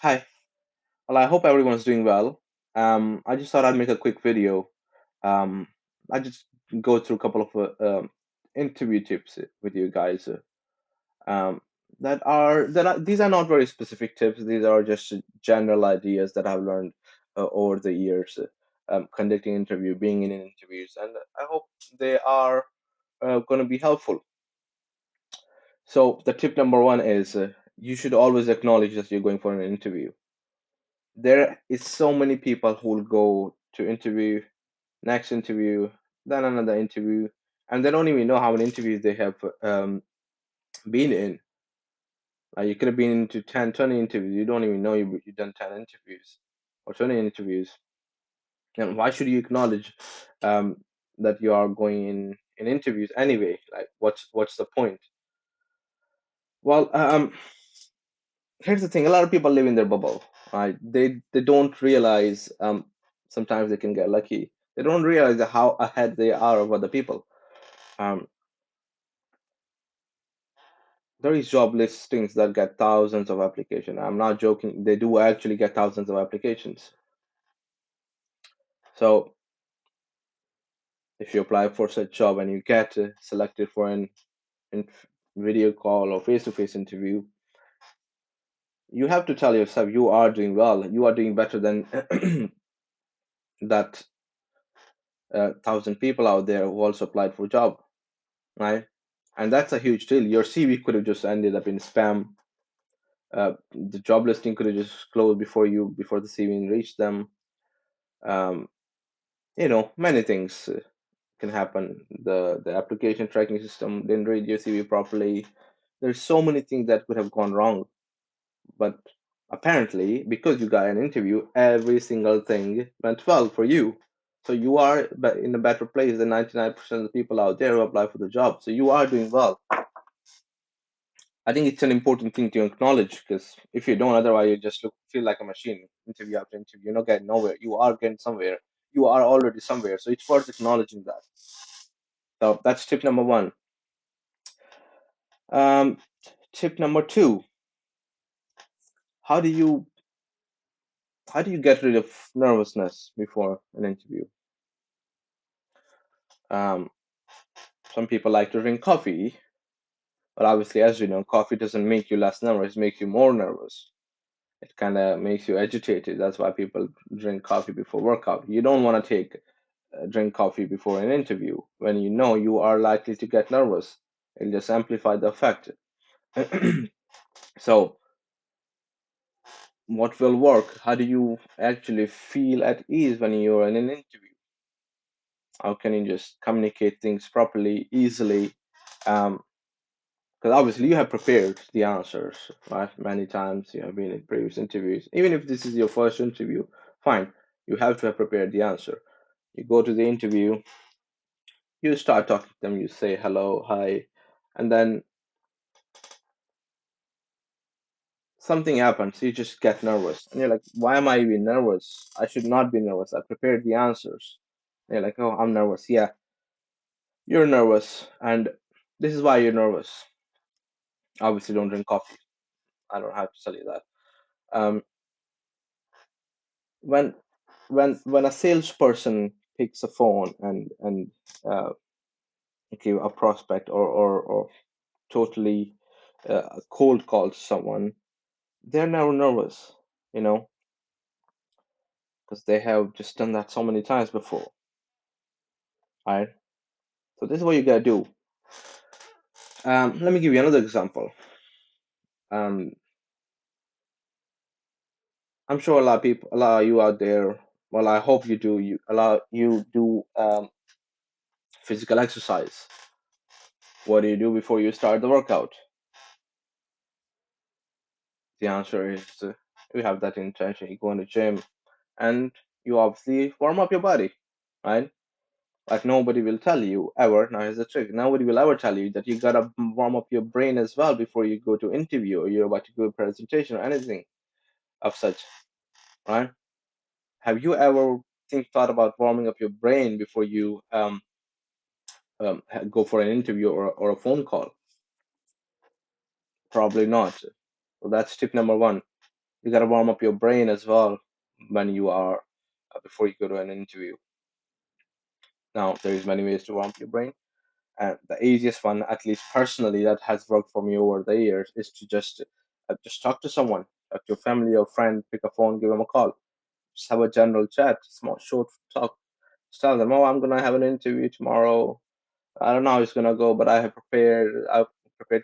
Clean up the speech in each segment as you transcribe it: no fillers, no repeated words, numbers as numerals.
Hi. Well, I hope everyone's doing well. I just thought I'd make a quick video. I just go through a couple of interview tips with you guys. Um, these are not very specific tips. These are just general ideas that I've learned over the years conducting interview, being in interviews, and I hope they are going to be helpful. So the tip number one is you should always acknowledge that you're going for an interview. There is so many people who will go to interview, next interview, then another interview, and they don't even know how many interviews they have been in. You could have been into 10, 20 interviews. You don't even know you've done 10 interviews or 20 interviews. And why should you acknowledge um, that you are going in interviews anyway? Like, what's the point? Well, here's the thing: a lot of people live in their bubble. Right? They don't realize. Sometimes they can get lucky. They don't realize how ahead they are of other people. Um, there is job listings that get thousands of applications. I'm not joking. They do actually get thousands of applications. So if you apply for such job and you get selected for an in video call or face-to-face interview, you have to tell yourself you are doing well. You are doing better than that thousand people out there who also applied for job, right? And that's a huge deal. Your CV could have just ended up in spam. The job listing could have just closed before the CV reached them. Um, many things can happen. The application tracking system didn't read your CV properly. There's so many things that could have gone wrong, but apparently, because you got an interview, every single thing went well for you. So you are in a better place than 99% of the people out there who apply for the job. So you are doing well. I think it's an important thing to acknowledge because if you don't, otherwise you just feel like a machine, interview after interview. You're not getting nowhere. You are getting somewhere. You are already somewhere. So it's worth acknowledging that. So that's tip number one. Um, Tip number two: how do you get rid of nervousness before an interview? Um, some people like to drink coffee, but obviously, as you know, coffee doesn't make you less nervous; it makes you more nervous. It kind of makes you agitated. That's why people drink coffee before workout. You don't want to drink coffee before an interview when you know you are likely to get nervous. It'll just amplify the effect. So, what will work? How do you actually feel at ease when you're in an interview? How can you just communicate things properly, easily? Because obviously you have prepared the answers, right? Many times you have been in previous interviews. Even if this is your first interview, fine. You have to have prepared the answer. You go to the interview, you start talking to them, you say hello, hi, and then something happens. You just get nervous, and you're like, "Why am I even nervous? I should not be nervous. I prepared the answers." And you're like, "Oh, I'm nervous." Yeah, you're nervous, and this is why you're nervous. Obviously, don't drink coffee. I don't have to tell you that. Um, when when a salesperson picks a phone and uh, give a prospect or totally cold calls someone, they're never nervous, you know, because they have just done that so many times before, right? So this is what you gotta do. Let me give you another example. Um, I'm sure a lot of people, a lot of you out there, well, I hope you do. A lot you do physical exercise. What do you do before you start the workout? The answer is you have that intention. You go in the gym and you obviously warm up your body, right? Like nobody will tell you ever. Now here's the trick: nobody will ever tell you that you gotta warm up your brain as well before you go to interview or you're about to do a presentation or anything of such, right? Have you ever thought about warming up your brain before you go for an interview or a phone call? Probably not. So that's tip number one. You got to warm up your brain as well when you are before you go to an interview. Now, there's many ways to warm up your brain. And the easiest one, at least personally, that has worked for me over the years, is to just talk to someone, talk to your family or friend, pick a phone, give them a call, just have a general chat, small, short talk. Just tell them, "Oh, I'm gonna have an interview tomorrow. I don't know how it's gonna go, but I've prepared a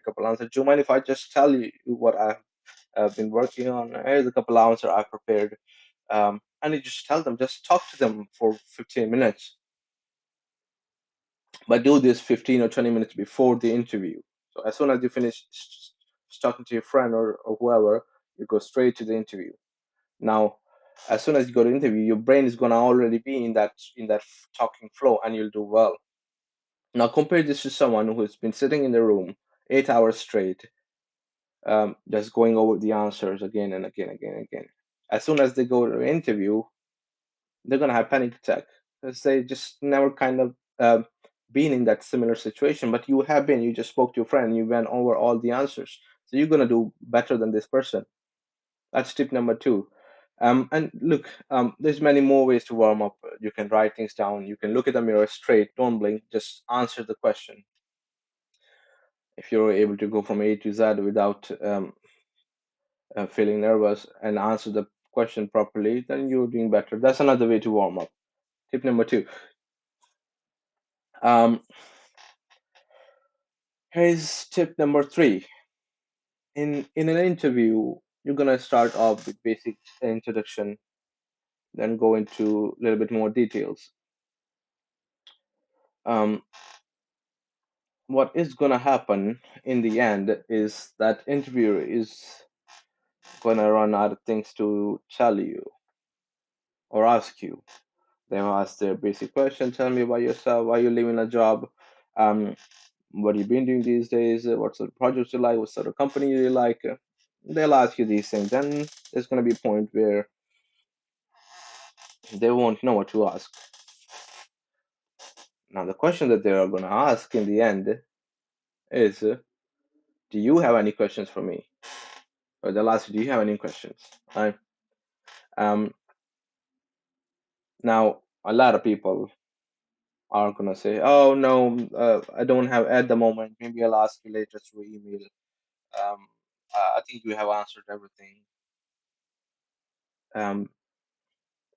couple answers. Do you mind if I just tell you what I've been working on? Here's a couple answers I prepared." And you just tell them, just talk to them for 15 minutes, but do this 15 or 20 minutes before the interview. So as soon as you finish talking to your friend or whoever, you go straight to the interview. Now, as soon as you go to interview, your brain is gonna already be in that talking flow, and you'll do well. Now, compare this to someone who's been sitting in the room 8 hours straight, just going over the answers again and again, again, and again. As soon as they go to the interview, they're gonna have panic attack because they just never kind of been in that similar situation. But you have been. You just spoke to your friend. You went over all the answers, so you're gonna do better than this person. That's tip number two. And look, there's many more ways to warm up. You can write things down. You can look at the mirror straight. Don't blink. Just answer the question. If you're able to go from A to Z without feeling nervous and answer the question properly, then you're doing better. That's another way to warm up. Tip number two. Um, Here's tip number three. In an interview, you're gonna start off with basic introduction, then go into a little bit more details. Um, what is gonna happen in the end is that interviewer is gonna run out of things to tell you or ask you. They'll ask their basic question: Tell me about yourself. Why you leaving a job? Um, what you been doing these days? What sort of projects you like? What sort of company you like? They'll ask you these things. Then there's gonna be a point where they won't know what to ask. Now, the question that they are going to ask in the end is, do you have any questions for me? Or they'll ask you, do you have any questions? Right? Um, Now, a lot of people are going to say, oh, no, I don't have at the moment. Maybe I'll ask you later through email. Um, I think you have answered everything. Um,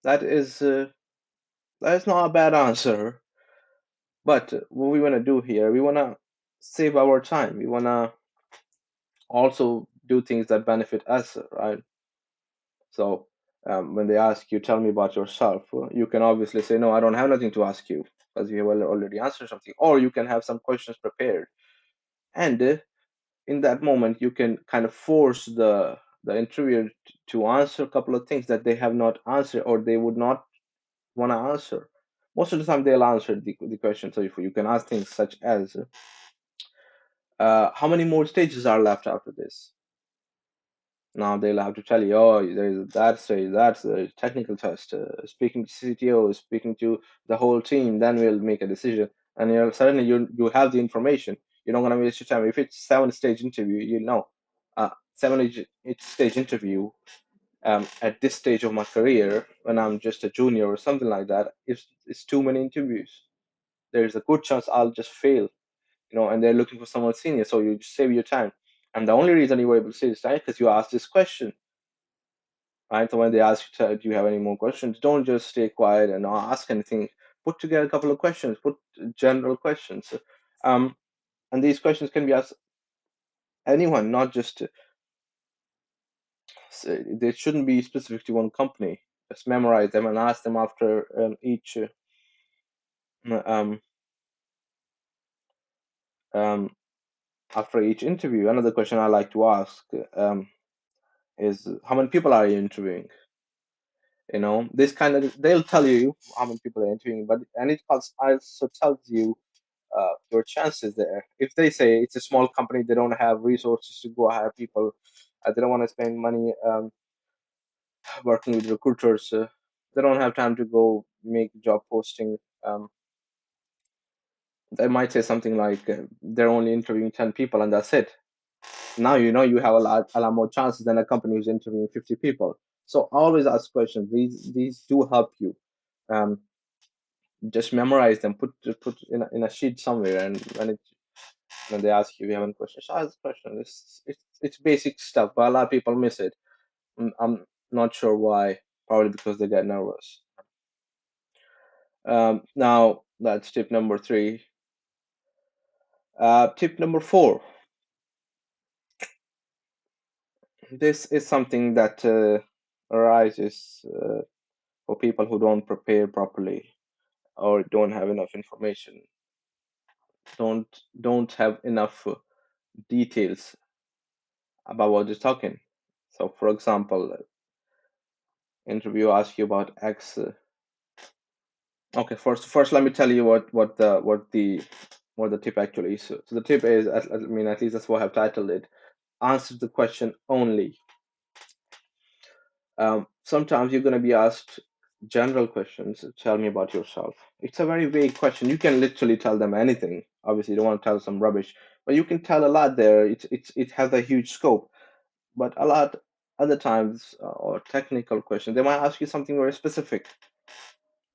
that is that is not a bad answer. But what we want to do here, we want to save our time. We want to also do things that benefit us, right? So when they ask you, tell me about yourself, you can obviously say, no, I don't have nothing to ask you because you have already answered something. Or you can have some questions prepared. And in that moment, you can kind of force the interviewer to answer a couple of things that they have not answered or they would not want to answer. Most of the time, they'll answer the question. So if you can ask things such as, how many more stages are left after this? Now they'll have to tell you, oh, there's that stage, that's the technical test. Speaking to CTO, speaking to the whole team, then we'll make a decision. And suddenly you have the information. You're not gonna waste your time. If it's 7 stage interview, you know, 7 stage interview. At this stage of my career, when I'm just a junior or something like that, it's too many interviews. There's a good chance I'll just fail, and they're looking for someone senior. So you just save your time. And the only reason you were able to save this time because you asked this question, right? So when they ask you, do you have any more questions? Don't just stay quiet and not ask anything. Put together a couple of questions. Put general questions. Um, and these questions can be asked anyone, not just. They shouldn't be specific to one company. Just memorize them and ask them after each. Um, um, After each interview. Another question I like to ask is, how many people are you interviewing? This kind of, they'll tell you how many people are interviewing, but and it also tells you your chances there. If they say it's a small company, they don't have resources to go hire people, they don't want to spend money working with recruiters, they don't have time to go make job posting. They might say something like they're only interviewing 10 people and that's it. Now you know you have a lot more chances than a company who's interviewing 50 people. So always ask questions. These do help you. Um, just memorize them. Put in a sheet somewhere, and when they ask you if you have any questions, ask the question. It's basic stuff, but a lot of people miss it. I'm not sure why. Probably because they get nervous. Now that's tip number three. Tip number four. This is something that arises for people who don't prepare properly or don't have enough information, don't have enough details about what they're talking. So, for example, interview asks you about X. Okay, first let me tell you what the tip actually is. So the tip is, I mean, at least that's what I've titled it. Answer the question only. Sometimes you're going to be asked general questions. Tell me about yourself. It's a very vague question. You can literally tell them anything. Obviously, you don't want to tell some rubbish, but you can tell a lot there. It has a huge scope. But a lot other times, or technical questions, they might ask you something very specific,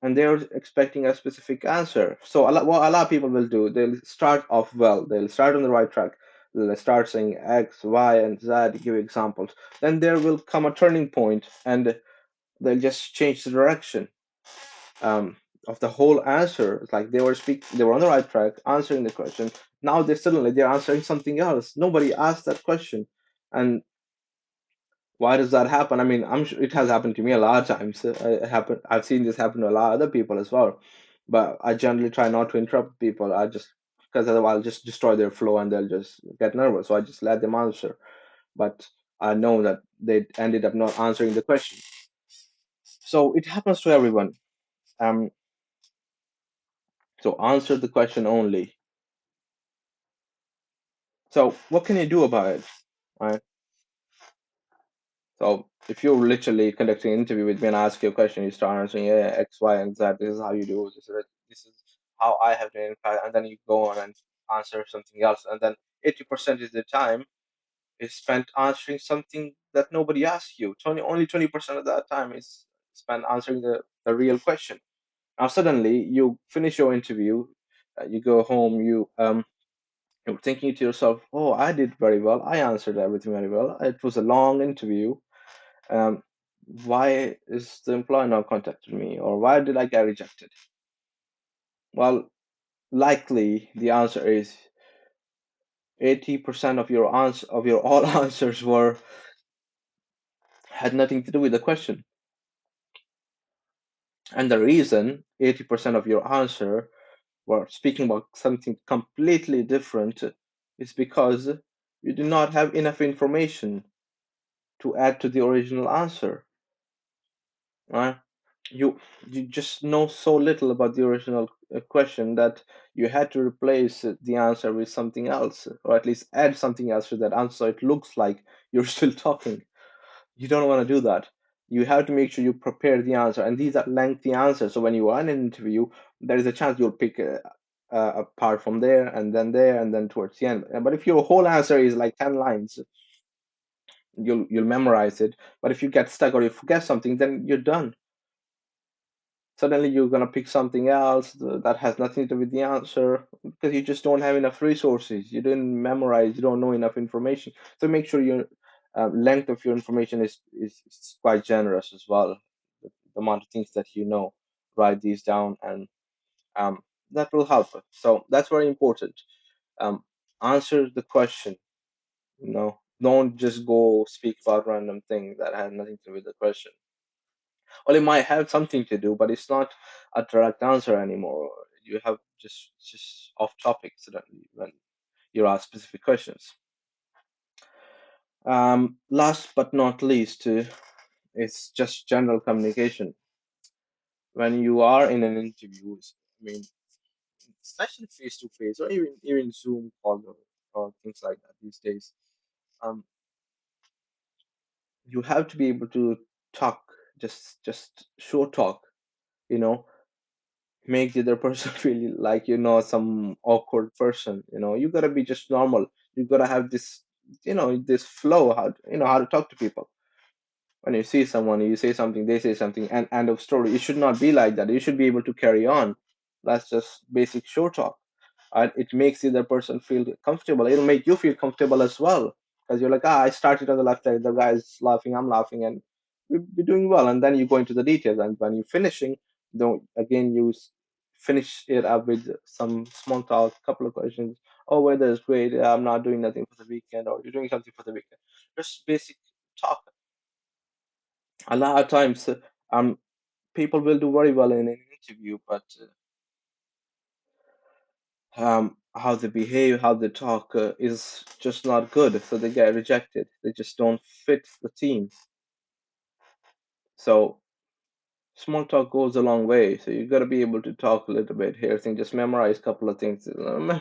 and they're expecting a specific answer. So what a lot of people will do, they'll start off well. They'll start on the right track. They'll start saying X, Y, and Z. Give examples. Then there will come a turning point, and they'll just change the direction um, of the whole answer. It's like they were on the right track, answering the question. Now they're answering something else. Nobody asked that question, and why does that happen? I mean, I'm sure it has happened to me a lot of times. I've seen this happen to a lot of other people as well. But I generally try not to interrupt people. I just because otherwise I'll just destroy their flow and they'll just get nervous. So I just let them answer. But I know that they ended up not answering the question. So it happens to everyone. Um, so answer the question only. So what can you do about it? Right? So if you're literally conducting an interview with me and I ask you a question, you start answering, yeah, X, Y, and Z. This is how you do. This is how I have done it, and then you go on and answer something else, and then 80% of the time is spent answering something that nobody asked you. Only 20% of that time is spent answering the real question. Now suddenly you finish your interview, you go home, you're thinking to yourself, "Oh, I did very well. I answered everything very well. It was a long interview. um, why is the employer not contacting me, or why did I get rejected?" Well, likely the answer is 80% of your all answers were had nothing to do with the question. And the reason 80% of your answer were speaking about something completely different is because you do not have enough information to add to the original answer. Right? you you just know so little about the original question that you had to replace the answer with something else, or at least add something else to that answer so it looks like you're still talking. You don't want to do that. You have to make sure you prepare the answer, and these are lengthy answers, so when you are in an interview, there is a chance you'll pick a part from there and then towards the end. But if your whole answer is like 10 lines, you'll memorize it. But if you get stuck or you forget something, then you're done. Suddenly you're going to pick something else that has nothing to do with the answer because you just don't have enough resources. You didn't memorize, you don't know enough information. So make sure your length of your information is quite generous as well. The amount of things that you know, write these down, and um, that will help. So that's very important. um, Answer the question. Don't just go speak about random things that have nothing to do with the question. Well, it might have something to do, but it's not a direct answer anymore. You have just off topic suddenly when you ask specific questions. Last but not least, it's just general communication. When you are in an interview, I mean, especially face to face, or even Zoom call, or things like that these days, um, you have to be able to talk, just show talk. You know, make the other person feel like some awkward person. You gotta be just normal. You gotta have this flow, how how to talk to people. When you see someone, you say something, they say something, and end of story. It should not be like that. You should be able to carry on. That's just basic show talk. And it makes the other person feel comfortable. It'll make you feel comfortable as well, because you're like, I started on the left side, the guy's laughing, I'm laughing, and we're doing well. And then you go into the details, and when you're finishing, don't again finish it up with some small talk, couple of questions. Oh, weather is great. I'm not doing nothing for the weekend, or you're doing something for the weekend. Just basic talk. A lot of times, people will do very well in an interview, but how they behave, how they talk is just not good. So they get rejected. They just don't fit the team. So small talk goes a long way. So you got to be able to talk a little bit here. Think just memorize a couple of things,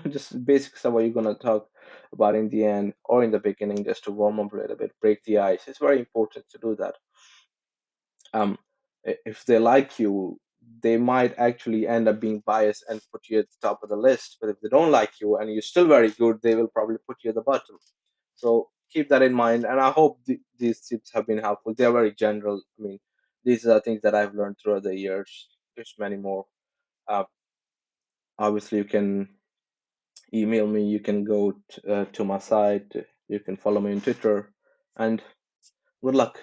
just basic stuff what you're gonna talk about in the end or in the beginning, just to warm up a little bit, break the ice. It's very important to do that. um, if they like you, they might actually end up being biased and put you at the top of the list. But if they don't like you and you're still very good, they will probably put you at the bottom. So keep that in mind. And I hope these tips have been helpful. They're very general. I mean, these are things that I've learned throughout the years. There's many more. Uh, Obviously, you can email me. You can go to my site. You can follow me on Twitter. And good luck.